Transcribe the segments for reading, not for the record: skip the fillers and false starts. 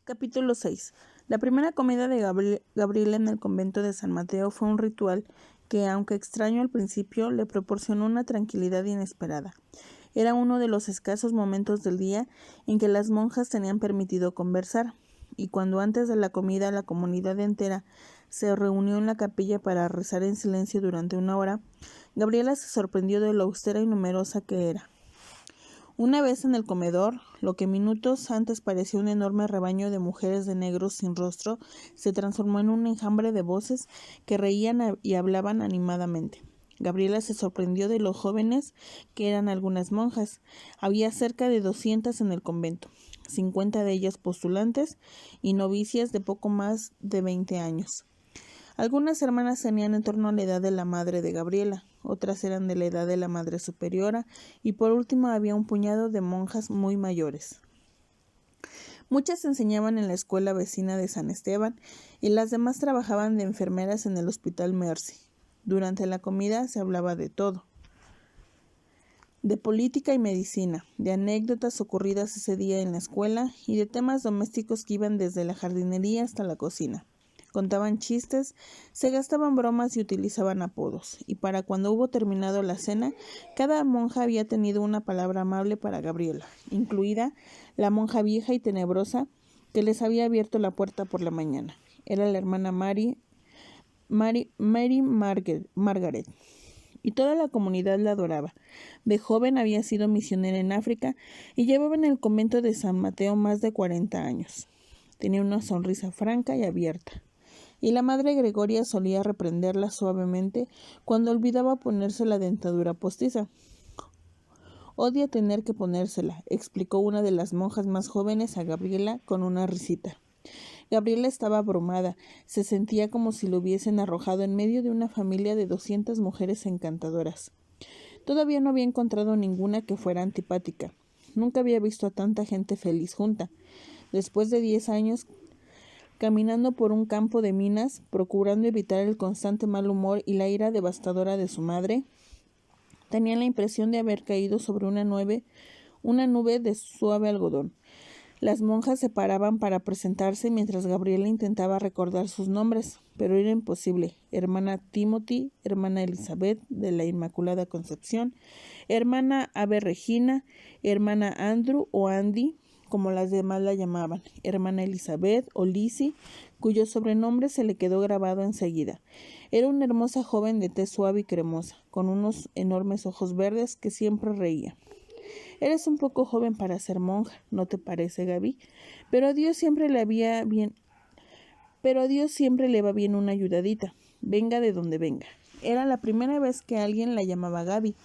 Capítulo 6. La primera comida de Gabriela en el convento de San Mateo fue un ritual que, aunque extraño al principio, le proporcionó una tranquilidad inesperada. Era uno de los escasos momentos del día en que las monjas tenían permitido conversar, y cuando antes de la comida la comunidad entera se reunió en la capilla para rezar en silencio durante una hora, Gabriela se sorprendió de lo austera y numerosa que era. Una vez en el comedor, lo que minutos antes parecía un enorme rebaño de mujeres de negros sin rostro, se transformó en un enjambre de voces que reían y hablaban animadamente. Gabriela se sorprendió de lo jóvenes que eran algunas monjas. Había cerca de 200 en el convento, 50 de ellas postulantes y novicias de poco más de 20 años. Algunas hermanas tenían en torno a la edad de la madre de Gabriela, otras eran de la edad de la madre superiora, y por último había un puñado de monjas muy mayores. Muchas enseñaban en la escuela vecina de San Esteban, y las demás trabajaban de enfermeras en el hospital Mercy. Durante la comida se hablaba de todo: de política y medicina, de anécdotas ocurridas ese día en la escuela y de temas domésticos que iban desde la jardinería hasta la cocina. Contaban chistes, se gastaban bromas y utilizaban apodos, y para cuando hubo terminado la cena, cada monja había tenido una palabra amable para Gabriela, incluida la monja vieja y tenebrosa que les había abierto la puerta por la mañana. Era la hermana Mary Margaret, y toda la comunidad la adoraba. De joven había sido misionera en África y llevaba en el convento de San Mateo más de 40 años. Tenía una sonrisa franca y abierta, y la madre Gregoria solía reprenderla suavemente cuando olvidaba ponerse la dentadura postiza. «Odia tener que ponérsela», explicó una de las monjas más jóvenes a Gabriela con una risita. Gabriela estaba abrumada, se sentía como si lo hubiesen arrojado en medio de una familia de 200 mujeres encantadoras. Todavía no había encontrado ninguna que fuera antipática. Nunca había visto a tanta gente feliz junta. Después de 10 años caminando por un campo de minas, procurando evitar el constante mal humor y la ira devastadora de su madre, tenía la impresión de haber caído sobre una nube de suave algodón. Las monjas se paraban para presentarse mientras Gabriela intentaba recordar sus nombres, pero era imposible. Hermana Timothy, hermana Elizabeth de la Inmaculada Concepción, hermana Ave Regina, hermana Andrew o Andy, como las demás la llamaban, hermana Elizabeth o Lizzie, cuyo sobrenombre se le quedó grabado enseguida. Era una hermosa joven de tez suave y cremosa, con unos enormes ojos verdes que siempre reía. «Eres un poco joven para ser monja, ¿no te parece, Gaby? Pero a Dios siempre le va bien una ayudadita, venga de donde venga». Era la primera vez que alguien la llamaba Gaby,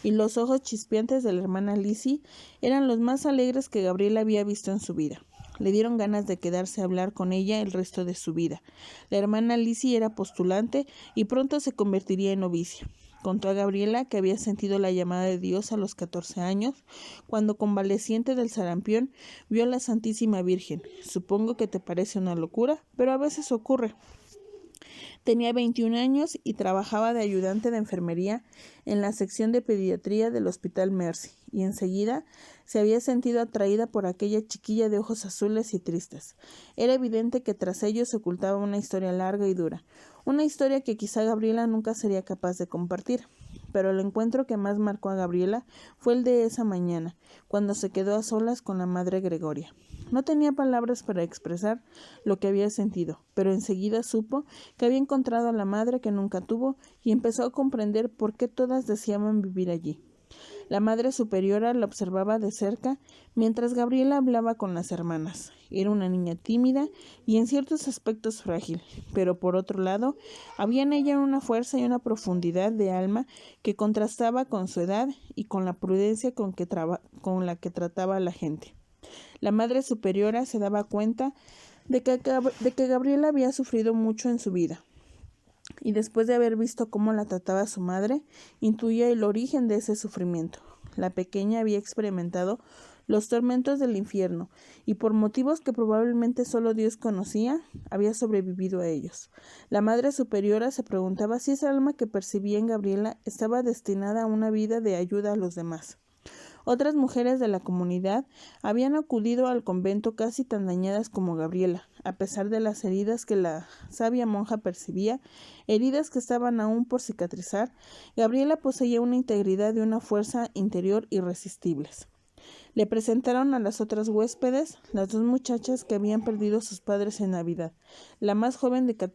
y los ojos chispeantes de la hermana Lizzie eran los más alegres que Gabriela había visto en su vida. Le dieron ganas de quedarse a hablar con ella el resto de su vida. La hermana Lizzie era postulante y pronto se convertiría en novicia. Contó a Gabriela que había sentido la llamada de Dios a los 14 años, cuando convaleciente del sarampión vio a la Santísima Virgen. «Supongo que te parece una locura, pero a veces ocurre». Tenía 21 años y trabajaba de ayudante de enfermería en la sección de pediatría del Hospital Mercy, y enseguida se había sentido atraída por aquella chiquilla de ojos azules y tristes. Era evidente que tras ellos se ocultaba una historia larga y dura, una historia que quizá Gabriela nunca sería capaz de compartir. Pero el encuentro que más marcó a Gabriela fue el de esa mañana, cuando se quedó a solas con la madre Gregoria. No tenía palabras para expresar lo que había sentido, pero enseguida supo que había encontrado a la madre que nunca tuvo y empezó a comprender por qué todas deseaban vivir allí. La madre superiora la observaba de cerca mientras Gabriela hablaba con las hermanas. Era una niña tímida y en ciertos aspectos frágil, pero por otro lado había en ella una fuerza y una profundidad de alma que contrastaba con su edad y con la prudencia con la que trataba a la gente. La madre superiora se daba cuenta de que Gabriela había sufrido mucho en su vida, y después de haber visto cómo la trataba su madre, intuía el origen de ese sufrimiento. La pequeña había experimentado los tormentos del infierno, y por motivos que probablemente solo Dios conocía, había sobrevivido a ellos. La madre superiora se preguntaba si esa alma que percibía en Gabriela estaba destinada a una vida de ayuda a los demás, Otras mujeres de la comunidad habían acudido al convento casi tan dañadas como Gabriela, a pesar de las heridas que la sabia monja percibía, heridas que estaban aún por cicatrizar. Gabriela poseía una integridad y una fuerza interior irresistibles. Le presentaron a las otras huéspedes, las dos muchachas que habían perdido a sus padres en Navidad. La más joven de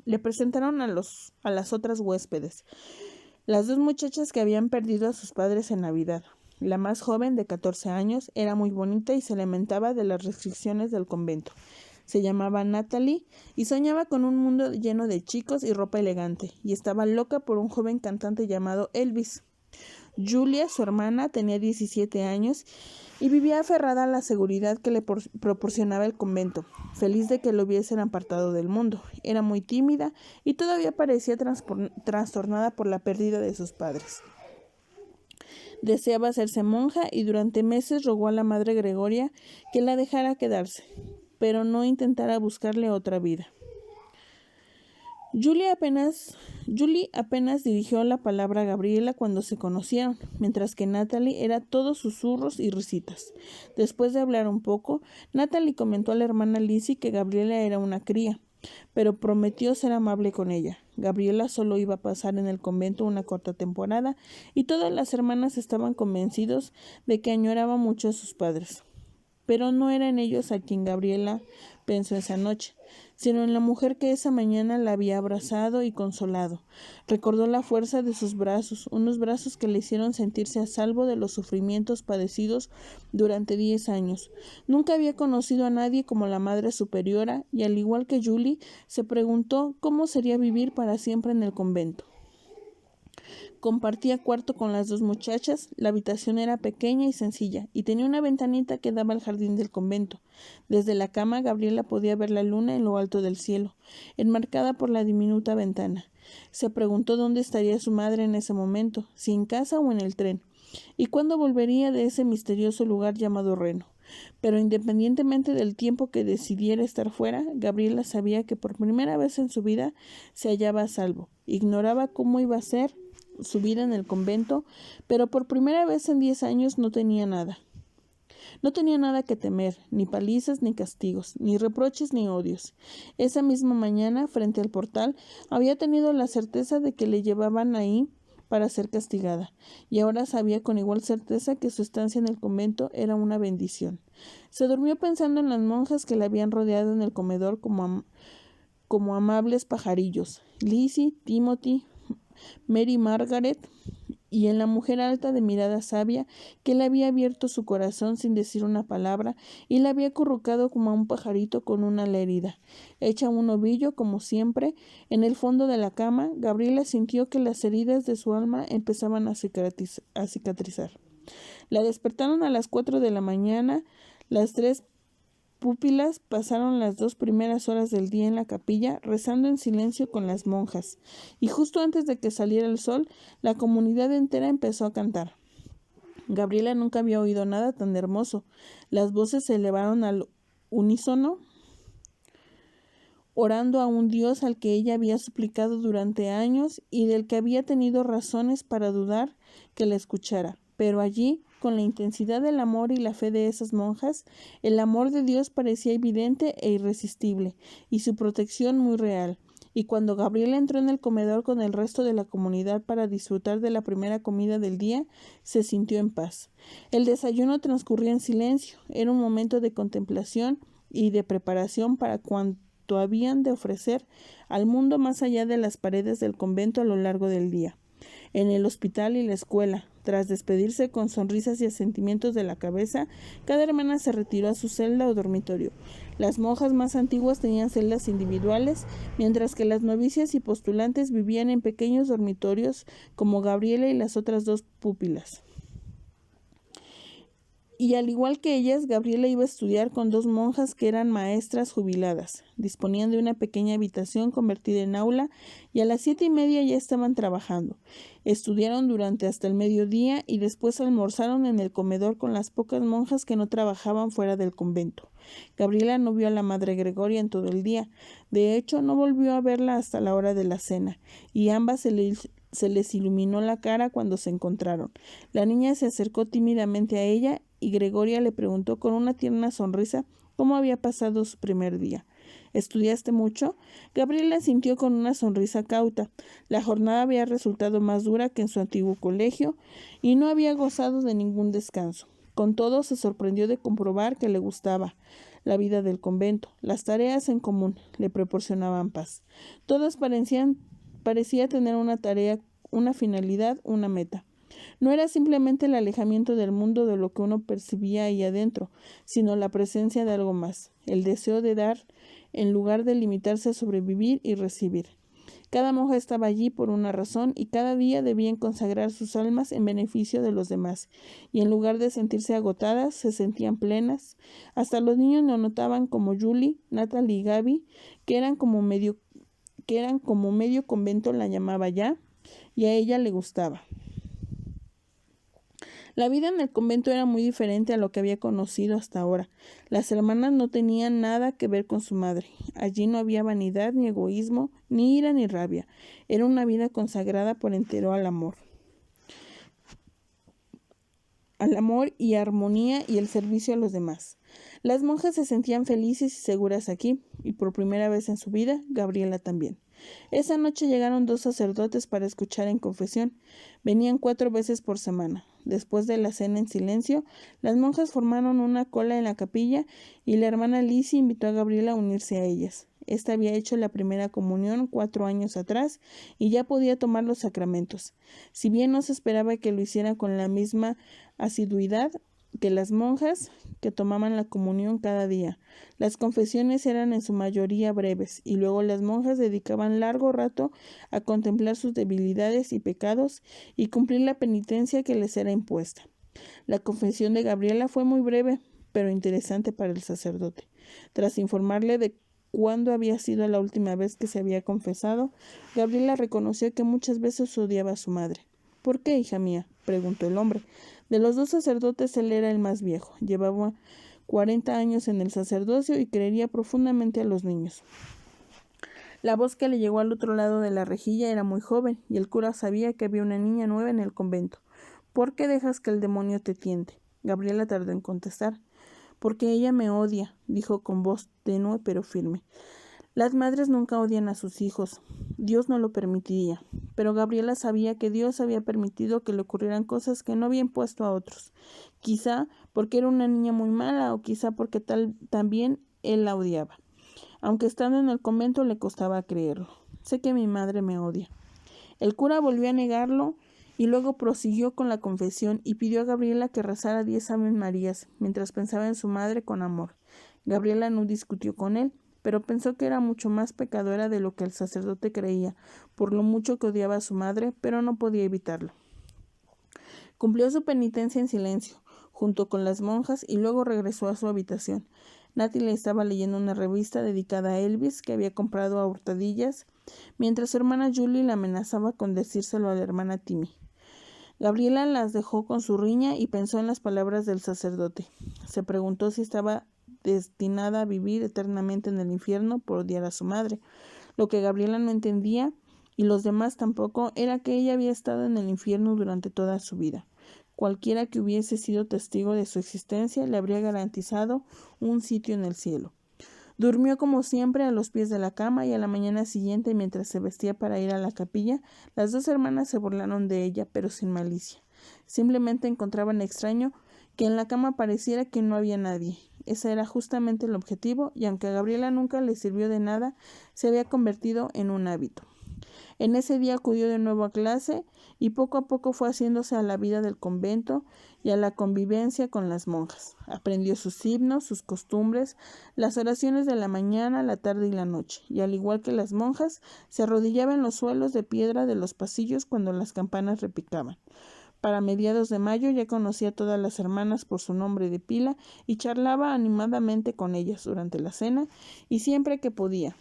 Le presentaron a las otras huéspedes, las dos muchachas que habían perdido a sus padres en Navidad. La más joven, de 14 años, era muy bonita y se lamentaba de las restricciones del convento. Se llamaba Natalie y soñaba con un mundo lleno de chicos y ropa elegante, y estaba loca por un joven cantante llamado Elvis. Julia, su hermana, tenía 17 años y vivía aferrada a la seguridad que le proporcionaba el convento, feliz de que lo hubiesen apartado del mundo. Era muy tímida y todavía parecía trastornada por la pérdida de sus padres. Deseaba hacerse monja y durante meses rogó a la Madre Gregoria que la dejara quedarse, pero no intentara buscarle otra vida. Julie apenas dirigió la palabra a Gabriela cuando se conocieron, mientras que Natalie era todo susurros y risitas. Después de hablar un poco, Natalie comentó a la hermana Lizzie que Gabriela era una cría, pero prometió ser amable con ella. Gabriela solo iba a pasar en el convento una corta temporada y todas las hermanas estaban convencidos de que añoraba mucho a sus padres. Pero no era en ellos a quien Gabriela pensó esa noche, sino en la mujer que esa mañana la había abrazado y consolado. Recordó la fuerza de sus brazos, unos brazos que le hicieron sentirse a salvo de los sufrimientos padecidos durante 10 años. Nunca había conocido a nadie como la Madre Superiora y, al igual que Julie, se preguntó cómo sería vivir para siempre en el convento. Compartía cuarto con las dos muchachas. La habitación era pequeña y sencilla, y tenía una ventanita que daba al jardín del convento. Desde la cama, Gabriela podía ver la luna en lo alto del cielo, enmarcada por la diminuta ventana. Se preguntó dónde estaría su madre en ese momento, si en casa o en el tren, y cuándo volvería de ese misterioso lugar llamado Reno. Pero independientemente del tiempo que decidiera estar fuera, Gabriela sabía que por primera vez en su vida se hallaba a salvo. Ignoraba cómo iba a ser su vida en el convento, pero por primera vez en 10 años no tenía nada. No tenía nada que temer, ni palizas ni castigos, ni reproches ni odios. Esa misma mañana, frente al portal, había tenido la certeza de que le llevaban ahí para ser castigada, y ahora sabía con igual certeza que su estancia en el convento era una bendición. Se durmió pensando en las monjas que la habían rodeado en el comedor como amables pajarillos, Lizzie, Timothy, Mary Margaret, y en la mujer alta de mirada sabia que le había abierto su corazón sin decir una palabra y la había acurrucado como a un pajarito con una ala herida. Hecha un ovillo, como siempre, en el fondo de la cama, Gabriela sintió que las heridas de su alma empezaban a cicatrizar. La despertaron a las 4 de la mañana. Las 3 pupilas pasaron las 2 primeras horas del día en la capilla rezando en silencio con las monjas, y justo antes de que saliera el sol, la comunidad entera empezó a cantar. Gabriela nunca había oído nada tan hermoso. Las voces se elevaron al unísono, orando a un Dios al que ella había suplicado durante años y del que había tenido razones para dudar que la escuchara. Pero allí, con la intensidad del amor y la fe de esas monjas, el amor de Dios parecía evidente e irresistible, y su protección muy real. Y cuando Gabriela entró en el comedor con el resto de la comunidad para disfrutar de la primera comida del día, se sintió en paz. El desayuno transcurría en silencio. Era un momento de contemplación y de preparación para cuanto habían de ofrecer al mundo más allá de las paredes del convento a lo largo del día. En el hospital y la escuela, tras despedirse con sonrisas y asentimientos de la cabeza, cada hermana se retiró a su celda o dormitorio. Las monjas más antiguas tenían celdas individuales, mientras que las novicias y postulantes vivían en pequeños dormitorios como Gabriela y las otras 2 pupilas. Y al igual que ellas, Gabriela iba a estudiar con 2 monjas que eran maestras jubiladas. Disponían de una pequeña habitación convertida en aula y a las 7:30 ya estaban trabajando. Estudiaron durante hasta el mediodía y después almorzaron en el comedor con las pocas monjas que no trabajaban fuera del convento. Gabriela no vio a la Madre Gregoria en todo el día. De hecho, no volvió a verla hasta la hora de la cena, y ambas se se les iluminó la cara cuando se encontraron. La niña se acercó tímidamente a ella y Gregoria le preguntó con una tierna sonrisa cómo había pasado su primer día. ¿Estudiaste mucho? Gabriela sintió con una sonrisa cauta. La jornada había resultado más dura que en su antiguo colegio y no había gozado de ningún descanso. Con todo, se sorprendió de comprobar que le gustaba la vida del convento. Las tareas en común le proporcionaban paz. Todas parecía tener una tarea, una finalidad, una meta. No era simplemente el alejamiento del mundo de lo que uno percibía ahí adentro, sino la presencia de algo más, el deseo de dar en lugar de limitarse a sobrevivir y recibir. Cada monja estaba allí por una razón y cada día debían consagrar sus almas en beneficio de los demás, y en lugar de sentirse agotadas, se sentían plenas. Hasta los niños lo notaban, como Julie, Natalie y Gaby, que eran como medio convento la llamaba ya, y a ella le gustaba. La vida en el convento era muy diferente a lo que había conocido hasta ahora. Las hermanas no tenían nada que ver con su madre. Allí no había vanidad, ni egoísmo, ni ira, ni rabia. Era una vida consagrada por entero al amor y armonía y el servicio a los demás. Las monjas se sentían felices y seguras aquí, y por primera vez en su vida, Gabriela también. Esa noche llegaron 2 sacerdotes para escuchar en confesión. Venían 4 veces por semana. Después de la cena en silencio, las monjas formaron una cola en la capilla y la hermana Lizzie invitó a Gabriela a unirse a ellas. Esta había hecho la primera comunión 4 años atrás y ya podía tomar los sacramentos. Si bien no se esperaba que lo hiciera con la misma asiduidad que las monjas que tomaban la comunión cada día. Las confesiones eran en su mayoría breves, y luego las monjas dedicaban largo rato a contemplar sus debilidades y pecados y cumplir la penitencia que les era impuesta. La confesión de Gabriela fue muy breve, pero interesante para el sacerdote. Tras informarle de cuándo había sido la última vez que se había confesado, Gabriela reconoció que muchas veces odiaba a su madre. ¿Por qué, hija mía?, preguntó el hombre. De los 2 sacerdotes él era el más viejo. Llevaba 40 años en el sacerdocio y quería profundamente a los niños. La voz que le llegó al otro lado de la rejilla era muy joven, y el cura sabía que había una niña nueva en el convento. ¿Por qué dejas que el demonio te tiente? Gabriela tardó en contestar. Porque ella me odia, dijo con voz tenue pero firme. Las madres nunca odian a sus hijos. Dios no lo permitiría. Pero Gabriela sabía que Dios había permitido que le ocurrieran cosas que no había impuesto a otros. Quizá porque era una niña muy mala o quizá porque también él la odiaba. Aunque estando en el convento le costaba creerlo. Sé que mi madre me odia. El cura volvió a negarlo y luego prosiguió con la confesión y pidió a Gabriela que rezara 10 Aves Marías mientras pensaba en su madre con amor. Gabriela no discutió con él, pero pensó que era mucho más pecadora de lo que el sacerdote creía, por lo mucho que odiaba a su madre, pero no podía evitarlo. Cumplió su penitencia en silencio, junto con las monjas, y luego regresó a su habitación. Natalie estaba leyendo una revista dedicada a Elvis que había comprado a hurtadillas, mientras su hermana Julie la amenazaba con decírselo a la hermana Timmy. Gabriela las dejó con su riña y pensó en las palabras del sacerdote. Se preguntó si estaba destinada a vivir eternamente en el infierno por odiar a su madre. Lo que Gabriela no entendía, y los demás tampoco, era que ella había estado en el infierno durante toda su vida. Cualquiera que hubiese sido testigo de su existencia le habría garantizado un sitio en el cielo. Durmió como siempre a los pies de la cama y a la mañana siguiente, mientras se vestía para ir a la capilla, las 2 hermanas se burlaron de ella, pero sin malicia. Simplemente encontraban extraño que en la cama pareciera que no había nadie. Ese era justamente el objetivo, y aunque a Gabriela nunca le sirvió de nada, se había convertido en un hábito. En ese día acudió de nuevo a clase y poco a poco fue haciéndose a la vida del convento y a la convivencia con las monjas. Aprendió sus himnos, sus costumbres, las oraciones de la mañana, la tarde y la noche, y al igual que las monjas, se arrodillaba en los suelos de piedra de los pasillos cuando las campanas repicaban. Para mediados de mayo ya conocía a todas las hermanas por su nombre de pila y charlaba animadamente con ellas durante la cena y siempre que podía.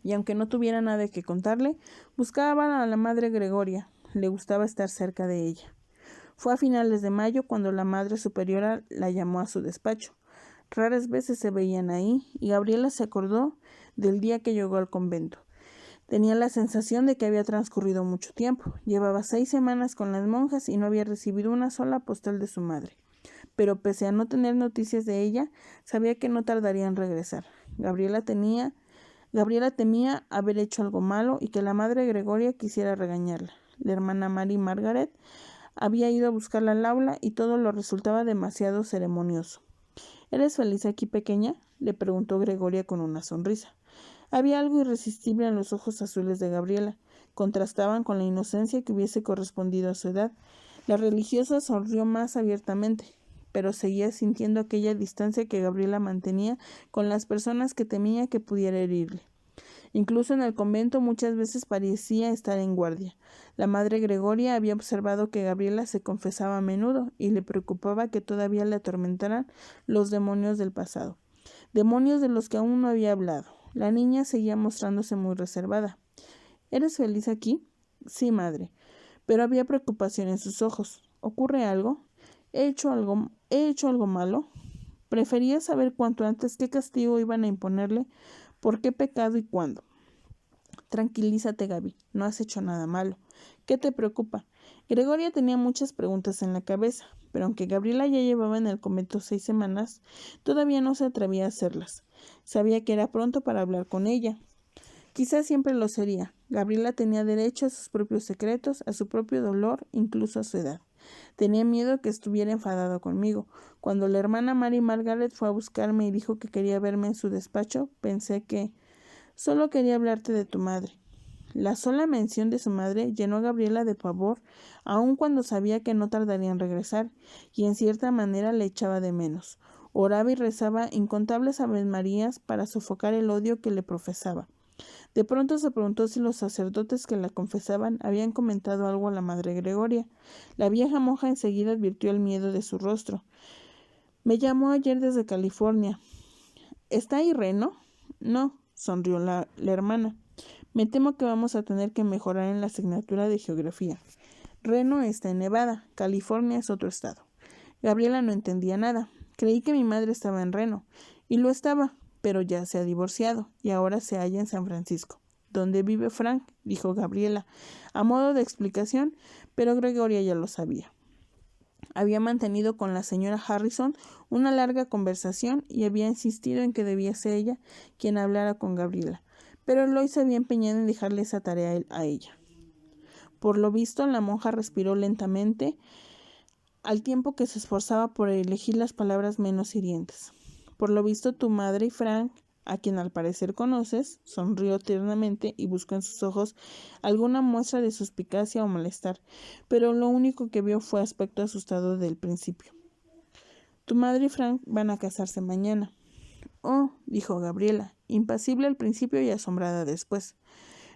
Y aunque no tuviera nada que contarle, buscaba a la madre Gregoria. Le gustaba estar cerca de ella. Fue a finales de mayo cuando la madre superiora la llamó a su despacho. Raras veces se veían ahí, y Gabriela se acordó del día que llegó al convento. Tenía la sensación de que había transcurrido mucho tiempo. Llevaba 6 semanas con las monjas y no había recibido una sola postal de su madre. Pero pese a no tener noticias de ella, sabía que no tardaría en regresar. Gabriela temía haber hecho algo malo y que la madre Gregoria quisiera regañarla. La hermana Mary Margaret había ido a buscarla al aula y todo lo resultaba demasiado ceremonioso. ¿Eres feliz aquí, pequeña?, le preguntó Gregoria con una sonrisa. Había algo irresistible en los ojos azules de Gabriela. Contrastaban con la inocencia que hubiese correspondido a su edad. La religiosa sonrió más abiertamente, pero seguía sintiendo aquella distancia que Gabriela mantenía con las personas que temía que pudiera herirle. Incluso en el convento muchas veces parecía estar en guardia. La madre Gregoria había observado que Gabriela se confesaba a menudo y le preocupaba que todavía le atormentaran los demonios del pasado, demonios de los que aún no había hablado. La niña seguía mostrándose muy reservada. ¿Eres feliz aquí? Sí, madre. Pero había preocupación en sus ojos. ¿Ocurre algo? ¿He hecho algo malo? Prefería saber cuanto antes qué castigo iban a imponerle, por qué pecado y cuándo. Tranquilízate, Gaby, no has hecho nada malo. ¿Qué te preocupa? Gregoria tenía muchas preguntas en la cabeza, pero aunque Gabriela ya llevaba en el convento 6 semanas, todavía no se atrevía a hacerlas. Sabía que era pronto para hablar con ella. Quizás siempre lo sería. Gabriela tenía derecho a sus propios secretos, a su propio dolor, incluso a su edad. Tenía miedo que estuviera enfadado conmigo. Cuando la hermana Mary Margaret fue a buscarme y dijo que quería verme en su despacho, pensé que solo quería hablarte de tu madre. La sola mención de su madre llenó a Gabriela de pavor, aun cuando sabía que no tardaría en regresar, y en cierta manera le echaba de menos. Oraba y rezaba incontables avemarías para sofocar el odio que le profesaba. De pronto se preguntó si los sacerdotes que la confesaban habían comentado algo a la madre Gregoria. La vieja monja enseguida advirtió el miedo de su rostro. Me llamó ayer desde California. ¿Está ahí Reno? No, sonrió la hermana. Me temo que vamos a tener que mejorar en la asignatura de geografía. Reno está en Nevada, California es otro estado. Gabriela no entendía nada. Creí que mi madre estaba en Reno, y lo estaba, pero ya se ha divorciado y ahora se halla en San Francisco. ¿Dónde vive Frank?, dijo Gabriela, a modo de explicación, pero Gregoria ya lo sabía. Había mantenido con la señora Harrison una larga conversación y había insistido en que debía ser ella quien hablara con Gabriela, pero Lois se había empeñado en dejarle esa tarea a ella. Por lo visto, la monja respiró lentamente, al tiempo que se esforzaba por elegir las palabras menos hirientes. Por lo visto, tu madre y Frank, a quien al parecer conoces, sonrió tiernamente y buscó en sus ojos alguna muestra de suspicacia o malestar, pero lo único que vio fue aspecto asustado del principio. Tu madre y Frank van a casarse mañana. Oh, dijo Gabriela, impasible al principio y asombrada después.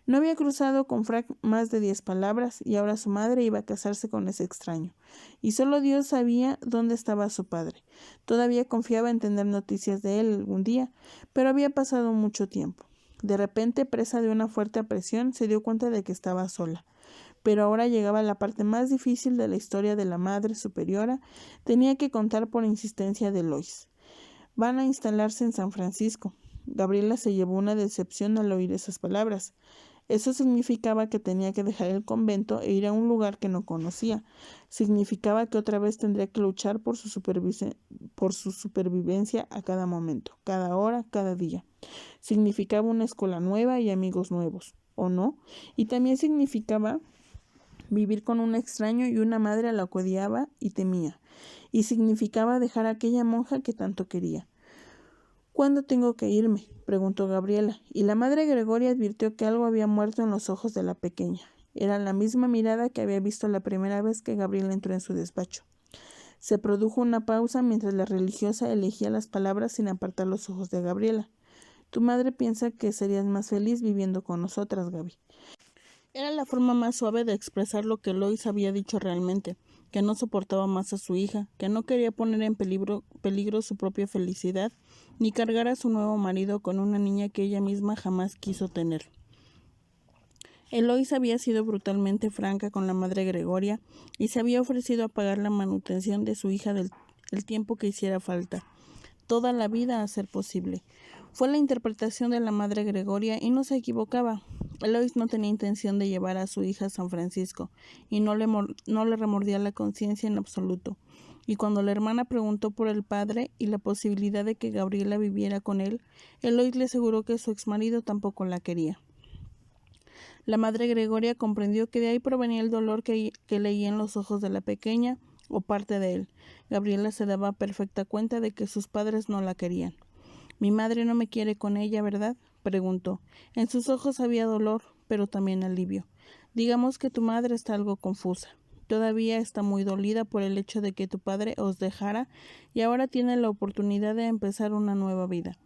No había cruzado con Frank más de 10 palabras y ahora su madre iba a casarse con ese extraño. Y solo Dios sabía dónde estaba su padre. Todavía confiaba en tener noticias de él algún día, pero había pasado mucho tiempo. De repente, presa de una fuerte apresión, se dio cuenta de que estaba sola. Pero ahora llegaba la parte más difícil de la historia de la Madre Superiora. Tenía que contar por insistencia de Lois. Van a instalarse en San Francisco. Gabriela se llevó una decepción al oír esas palabras. Eso significaba que tenía que dejar el convento e ir a un lugar que no conocía. Significaba que otra vez tendría que luchar por su supervivencia a cada momento, cada hora, cada día. Significaba una escuela nueva y amigos nuevos, ¿o no? Y también significaba vivir con un extraño y una madre a la que odiaba y temía. Y significaba dejar a aquella monja que tanto quería. ¿Cuándo tengo que irme?, preguntó Gabriela, y la madre Gregoria advirtió que algo había muerto en los ojos de la pequeña. Era la misma mirada que había visto la primera vez que Gabriela entró en su despacho. Se produjo una pausa mientras la religiosa elegía las palabras sin apartar los ojos de Gabriela. Tu madre piensa que serías más feliz viviendo con nosotras, Gaby. Era la forma más suave de expresar lo que Lois había dicho realmente, que no soportaba más a su hija, que no quería poner en peligro su propia felicidad, ni cargar a su nuevo marido con una niña que ella misma jamás quiso tener. Lois había sido brutalmente franca con la madre Gregoria y se había ofrecido a pagar la manutención de su hija el tiempo que hiciera falta, toda la vida a ser posible. Fue la interpretación de la madre Gregoria y no se equivocaba. Eloís no tenía intención de llevar a su hija a San Francisco y no le remordía la conciencia en absoluto. Y cuando la hermana preguntó por el padre y la posibilidad de que Gabriela viviera con él, Eloís le aseguró que su exmarido tampoco la quería. La madre Gregoria comprendió que de ahí provenía el dolor que leía en los ojos de la pequeña, o parte de él. Gabriela se daba perfecta cuenta de que sus padres no la querían. «Mi madre no me quiere con ella, ¿verdad?», preguntó. En sus ojos había dolor, pero también alivio. «Digamos que tu madre está algo confusa. Todavía está muy dolida por el hecho de que tu padre os dejara y ahora tiene la oportunidad de empezar una nueva vida.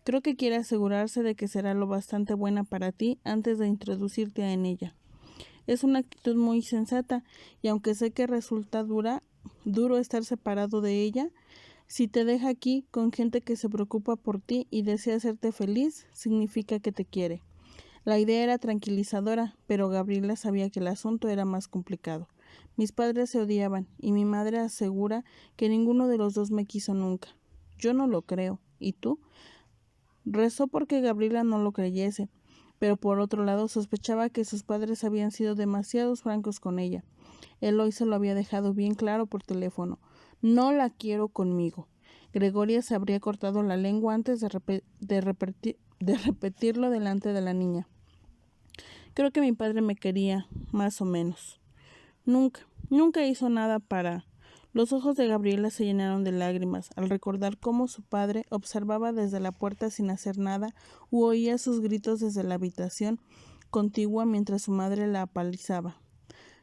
Creo que quiere asegurarse de que será lo bastante buena para ti antes de introducirte en ella. Es una actitud muy sensata, y aunque sé que resulta duro estar separado de ella, si te deja aquí con gente que se preocupa por ti y desea hacerte feliz, significa que te quiere». La idea era tranquilizadora, pero Gabriela sabía que el asunto era más complicado. «Mis padres se odiaban, y mi madre asegura que ninguno de los dos me quiso nunca». «Yo no lo creo. ¿Y tú?». Rezó porque Gabriela no lo creyese, pero por otro lado sospechaba que sus padres habían sido demasiado francos con ella. Eloy se lo había dejado bien claro por teléfono. «No la quiero conmigo». Gregoria se habría cortado la lengua antes de repetirlo delante de la niña. «Creo que mi padre me quería, más o menos». Nunca hizo nada para... Los ojos de Gabriela se llenaron de lágrimas al recordar cómo su padre observaba desde la puerta sin hacer nada u oía sus gritos desde la habitación contigua mientras su madre la apalizaba.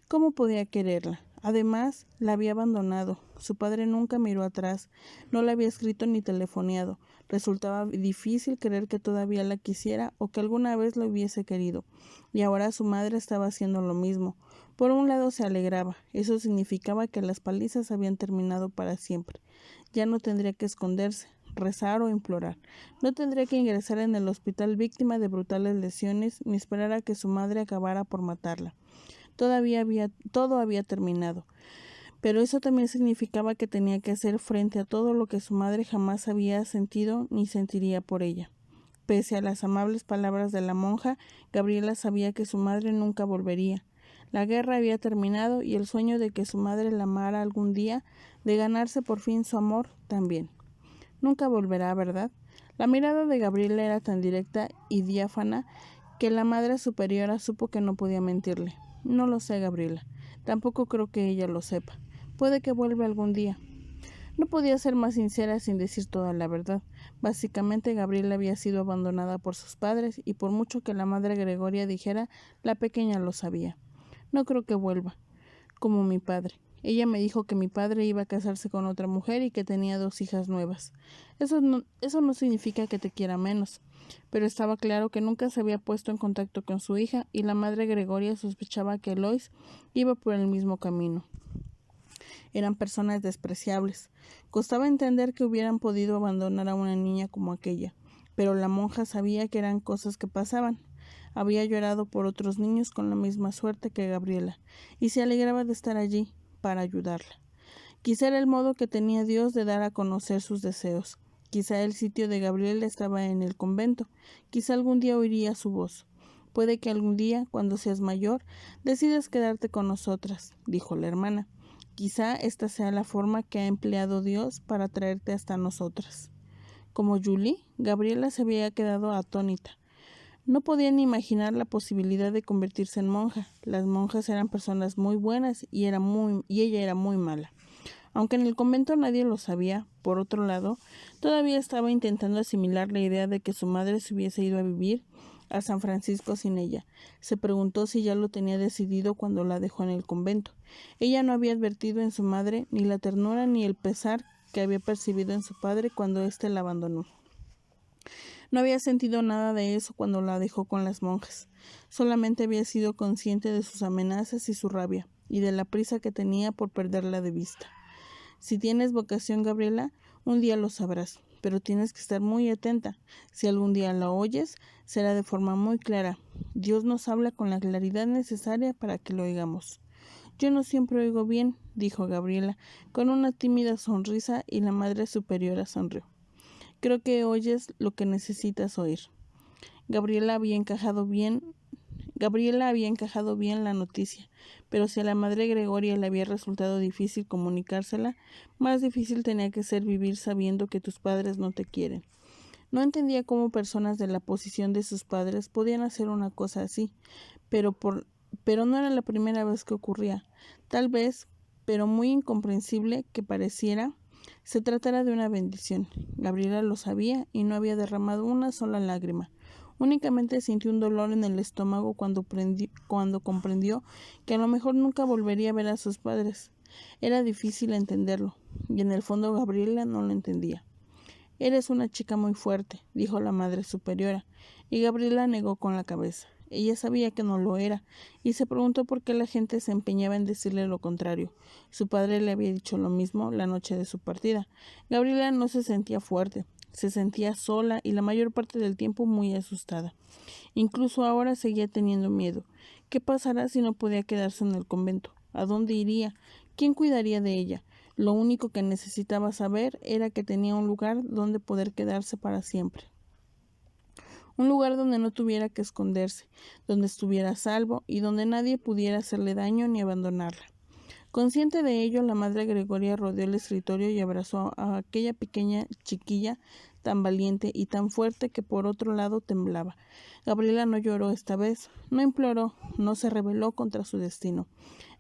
¿Cómo podía quererla? Además, la había abandonado. Su padre nunca miró atrás, no le había escrito ni telefoneado. Resultaba difícil creer que todavía la quisiera o que alguna vez la hubiese querido. Y ahora su madre estaba haciendo lo mismo. Por un lado se alegraba. Eso significaba que las palizas habían terminado para siempre. Ya no tendría que esconderse, rezar o implorar. No tendría que ingresar en el hospital víctima de brutales lesiones ni esperar a que su madre acabara por matarla. Todo había terminado, pero eso también significaba que tenía que hacer frente a todo lo que su madre jamás había sentido ni sentiría por ella. Pese a las amables palabras de la monja, Gabriela sabía que su madre nunca volvería. La guerra había terminado y el sueño de que su madre la amara algún día, de ganarse por fin su amor, también. Nunca volverá, ¿verdad? La mirada de Gabriela era tan directa y diáfana que la Madre Superiora supo que no podía mentirle. «No lo sé, Gabriela. Tampoco creo que ella lo sepa. Puede que vuelva algún día». No podía ser más sincera sin decir toda la verdad. Básicamente, Gabriela había sido abandonada por sus padres y por mucho que la madre Gregoria dijera, la pequeña lo sabía. «No creo que vuelva, como mi padre. Ella me dijo que mi padre iba a casarse con otra mujer y que tenía 2 hijas nuevas. Eso no significa que te quiera menos». Pero estaba claro que nunca se había puesto en contacto con su hija y la madre Gregoria sospechaba que Eloís iba por el mismo camino. Eran personas despreciables. Costaba entender que hubieran podido abandonar a una niña como aquella, pero la monja sabía que eran cosas que pasaban. Había llorado por otros niños con la misma suerte que Gabriela, y se alegraba de estar allí para ayudarla. Quizá era el modo que tenía Dios de dar a conocer sus deseos. Quizá el sitio de Gabriela estaba en el convento. Quizá algún día oiría su voz. «Puede que algún día, cuando seas mayor, decidas quedarte con nosotras», dijo la hermana. «Quizá esta sea la forma que ha empleado Dios para traerte hasta nosotras». Como Julie, Gabriela se había quedado atónita. No podía ni imaginar la posibilidad de convertirse en monja. Las monjas eran personas muy buenas y ella era muy mala. Aunque en el convento nadie lo sabía, por otro lado, todavía estaba intentando asimilar la idea de que su madre se hubiese ido a vivir a San Francisco sin ella. Se preguntó si ya lo tenía decidido cuando la dejó en el convento. Ella no había advertido en su madre ni la ternura ni el pesar que había percibido en su padre cuando éste la abandonó. No había sentido nada de eso cuando la dejó con las monjas. Solamente había sido consciente de sus amenazas y su rabia, y de la prisa que tenía por perderla de vista. Si tienes vocación, Gabriela, un día lo sabrás, pero tienes que estar muy atenta. Si algún día la oyes, será de forma muy clara. Dios nos habla con la claridad necesaria para que lo oigamos. «Yo no siempre oigo bien», dijo Gabriela, con una tímida sonrisa, y la Madre Superiora sonrió. «Creo que oyes lo que necesitas oír». Gabriela había encajado bien Gabriela había encajado bien la noticia, pero si a la madre Gregoria le había resultado difícil comunicársela, más difícil tenía que ser vivir sabiendo que tus padres no te quieren. No entendía cómo personas de la posición de sus padres podían hacer una cosa así, pero no era la primera vez que ocurría. Tal vez, pero muy incomprensible que pareciera, se tratara de una bendición. Gabriela lo sabía y no había derramado una sola lágrima. Únicamente sintió un dolor en el estómago cuando comprendió que a lo mejor nunca volvería a ver a sus padres. Era difícil entenderlo, y en el fondo Gabriela no lo entendía. Eres una chica muy fuerte, dijo la madre superiora, y Gabriela negó con la cabeza. Ella sabía que no lo era, y se preguntó por qué la gente se empeñaba en decirle lo contrario. Su padre le había dicho lo mismo la noche de su partida. Gabriela no se sentía fuerte, se sentía sola y la mayor parte del tiempo muy asustada. Incluso ahora seguía teniendo miedo. ¿Qué pasará si no podía quedarse en el convento? ¿A dónde iría? ¿Quién cuidaría de ella? Lo único que necesitaba saber era que tenía un lugar donde poder quedarse para siempre. Un lugar donde no tuviera que esconderse, donde estuviera a salvo y donde nadie pudiera hacerle daño ni abandonarla. Consciente de ello, la madre Gregoria rodeó el escritorio y abrazó a aquella pequeña chiquilla tan valiente y tan fuerte que por otro lado temblaba. Gabriela no lloró esta vez, no imploró, no se rebeló contra su destino.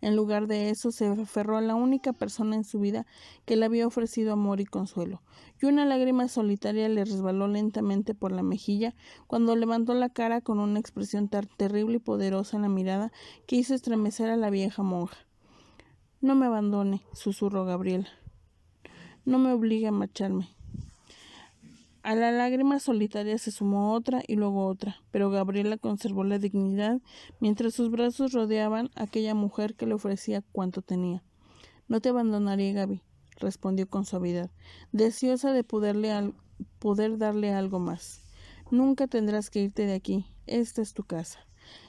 En lugar de eso, se aferró a la única persona en su vida que le había ofrecido amor y consuelo, y una lágrima solitaria le resbaló lentamente por la mejilla cuando levantó la cara con una expresión tan terrible y poderosa en la mirada que hizo estremecer a la vieja monja. No me abandone, susurró Gabriela. No me obligue a marcharme. A la lágrima solitaria se sumó otra y luego otra, pero Gabriela conservó la dignidad mientras sus brazos rodeaban a aquella mujer que le ofrecía cuanto tenía. No te abandonaré, Gaby, respondió con suavidad, deseosa de poder darle algo más. Nunca tendrás que irte de aquí. Esta es tu casa.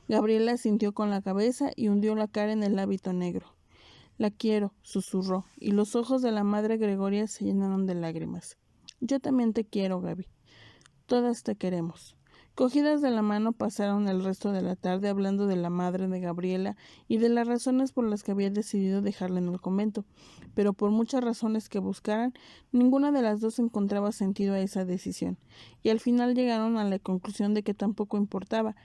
Gabriela asintió con la cabeza y hundió la cara en el hábito negro. La quiero, susurró, y los ojos de la madre Gregoria se llenaron de lágrimas. Yo también te quiero, Gaby. Todas te queremos. Cogidas de la mano pasaron el resto de la tarde hablando de la madre de Gabriela y de las razones por las que había decidido dejarla en el convento, pero por muchas razones que buscaran, ninguna de las dos encontraba sentido a esa decisión, y al final llegaron a la conclusión de que tampoco importaba.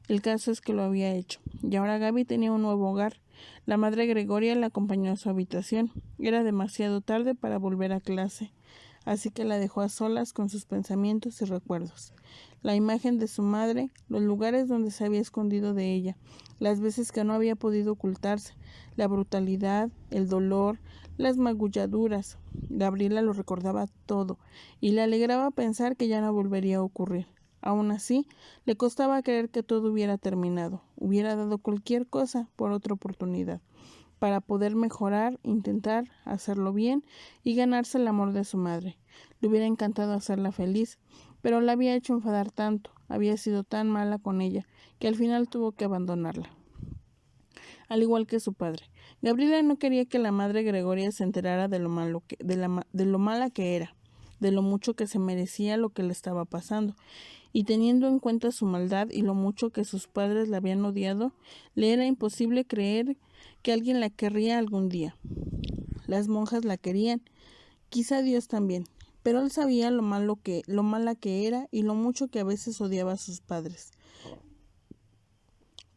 El caso es que lo había hecho, y ahora Gaby tenía un nuevo hogar. La madre Gregoria la acompañó a su habitación. Era demasiado tarde para volver a clase, así que la dejó a solas con sus pensamientos y recuerdos. La imagen de su madre, los lugares donde se había escondido de ella, las veces que no había podido ocultarse, la brutalidad, el dolor, las magulladuras. Gabriela lo recordaba todo, y le alegraba pensar que ya no volvería a ocurrir. Aún así, le costaba creer que todo hubiera terminado. Hubiera dado cualquier cosa por otra oportunidad, para poder mejorar, intentar hacerlo bien y ganarse el amor de su madre. Le hubiera encantado hacerla feliz, pero la había hecho enfadar tanto, había sido tan mala con ella, que al final tuvo que abandonarla. Al igual que su padre, Gabriela no quería que la madre Gregoria se enterara de lo mala que era, de lo mucho que se merecía lo que le estaba pasando, y teniendo en cuenta su maldad y lo mucho que sus padres la habían odiado, le era imposible creer que alguien la querría algún día. Las monjas la querían, quizá Dios también, pero él sabía lo mala que era y lo mucho que a veces odiaba a sus padres.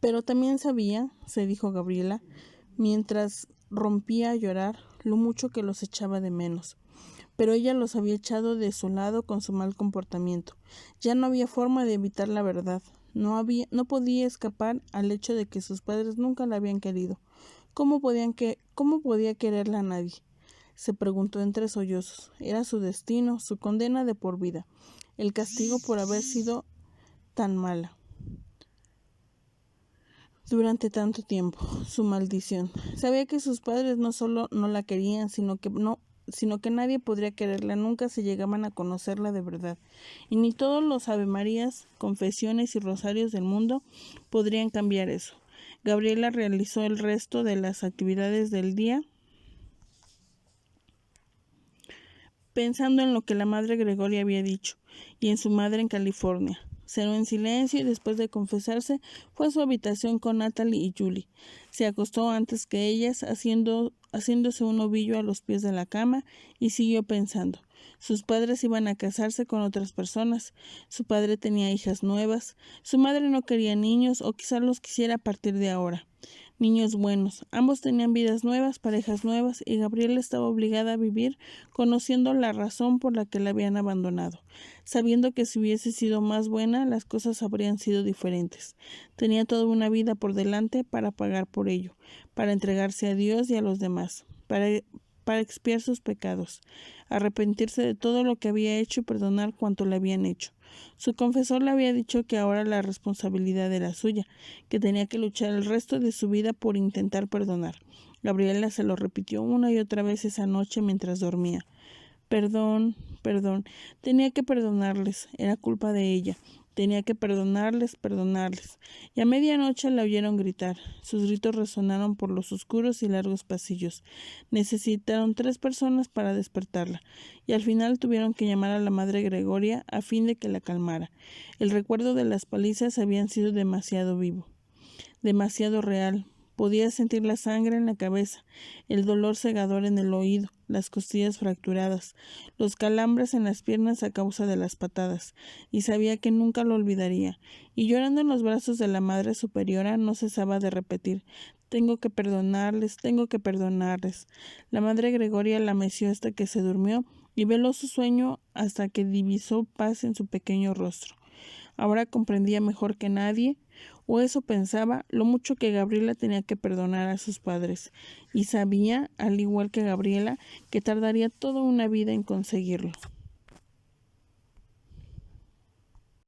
Pero también sabía, se dijo Gabriela, mientras rompía a llorar, lo mucho que los echaba de menos. Pero ella los había echado de su lado con su mal comportamiento. Ya no había forma de evitar la verdad. No podía escapar al hecho de que sus padres nunca la habían querido. ¿Cómo podía quererla a nadie? Se preguntó entre sollozos. Era su destino, su condena de por vida, el castigo por haber sido tan mala durante tanto tiempo, su maldición. Sabía que sus padres no solo no la querían, sino que nadie podría quererla, nunca se llegaban a conocerla de verdad, y ni todos los avemarías, confesiones y rosarios del mundo podrían cambiar eso. Gabriela realizó el resto de las actividades del día pensando en lo que la madre Gregoria había dicho, y en su madre en California. Cenó en silencio y después de confesarse fue a su habitación con Natalie y Julie. Se acostó antes que ellas, haciéndose un ovillo a los pies de la cama, y siguió pensando. Sus padres iban a casarse con otras personas. Su padre tenía hijas nuevas. Su madre no quería niños, o quizá los quisiera a partir de ahora. Niños buenos. Ambos tenían vidas nuevas, parejas nuevas, y Gabriela estaba obligada a vivir conociendo la razón por la que la habían abandonado, sabiendo que si hubiese sido más buena, las cosas habrían sido diferentes. Tenía toda una vida por delante para pagar por ello, para entregarse a Dios y a los demás, para expiar sus pecados, arrepentirse de todo lo que había hecho y perdonar cuanto le habían hecho. Su confesor le había dicho que ahora la responsabilidad era suya, que tenía que luchar el resto de su vida por intentar perdonar. Gabriela se lo repitió una y otra vez esa noche mientras dormía. Perdón, perdón, tenía que perdonarles, era culpa de ella. Tenía que perdonarles. Y a medianoche la oyeron gritar. Sus gritos resonaron por los oscuros y largos pasillos. Necesitaron 3 personas para despertarla, y al final tuvieron que llamar a la madre Gregoria a fin de que la calmara. El recuerdo de las palizas había sido demasiado vivo, demasiado real. Podía sentir la sangre en la cabeza, el dolor cegador en el oído, las costillas fracturadas, los calambres en las piernas a causa de las patadas, y sabía que nunca lo olvidaría. Y llorando en los brazos de la Madre Superiora no cesaba de repetir: tengo que perdonarles, tengo que perdonarles. La Madre Gregoria la meció hasta que se durmió y veló su sueño hasta que divisó paz en su pequeño rostro. Ahora comprendía mejor que nadie, o eso pensaba, lo mucho que Gabriela tenía que perdonar a sus padres, y sabía, al igual que Gabriela, que tardaría toda una vida en conseguirlo.